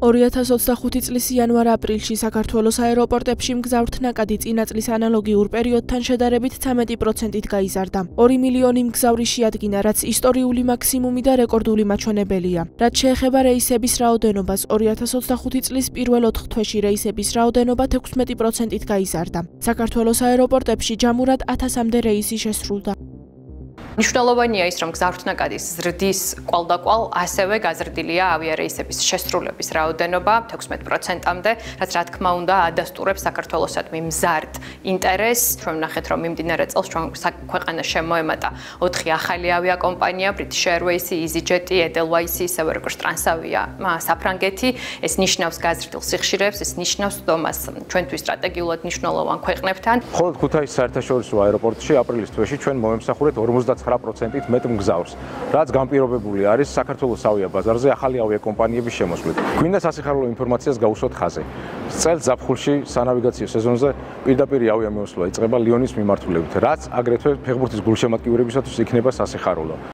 2025 წლის იანვარ-აპრილში საქართველოს აეროპორტებში მგზავრთა ნაკადი წინა წლის ანალოგიურ პერიოდთან შედარებით 13%-ით გაიზარდა. 2 მილიონი მგზავრი შეადგინა, რაც ისტორიული მაქსიმუმი და რეკორდული მაჩვენებელია. რაც შეეხება რეისების რაოდენობას, 2025 წლის პირველ 4 თვეში რეისების რაოდენობა 16%-ით გაიზარდა. საქართველოს აეროპორტებში ჯამურად 1000-მდე რეისი შესრულდა. მნიშვნელოვანია ის, რომ მგზავრთნაკადის ზრდის კვალდაკვალ ასევე გაზრდილია ავიარეისების შესრულების რაოდენობა 16%-მდე, რაც რა თქმა უნდა ადასტურებს საქართველოსადმი მზარდ ინტერესს. ჩვენ ვნახეთ, რომ მიმდინარე წელს ჩვენ ქვეყანას შემოემატა 4 ახალი ავიაკომპანია, British Airways, EasyJet, Edelweiss, ისევე როგორც Transavia, საფრანგეთი. ეს ნიშნავს გაზრდილ სიხშირეებს, ეს ნიშნავს დომას ჩვენთვის სტრატეგიულად მნიშვნელოვან ქვეყნებთან. მხოლოდ ქუთაისის საერთაშორისო აეროპორტში აპრილის თვეში ჩვენ მომემსახურეთ 59%-ით მეტ მგზავრს, რაც განპირობებული არის საქართველოს ავიაბაზარზე ახალი ავიაკომპანიების შემოსვლით. გვინდა სასიხარულო ინფორმაციას გავუსვათ ხაზი. წელს ზაფხულში სანავიგაციო სეზონზე პირდაპირ ავიამოსვლა იწყება ლიონის მიმართულებით, რაც აგრეთვე ფეხბურთის გულშემატკივრებისათვის იქნება სასიხარულო.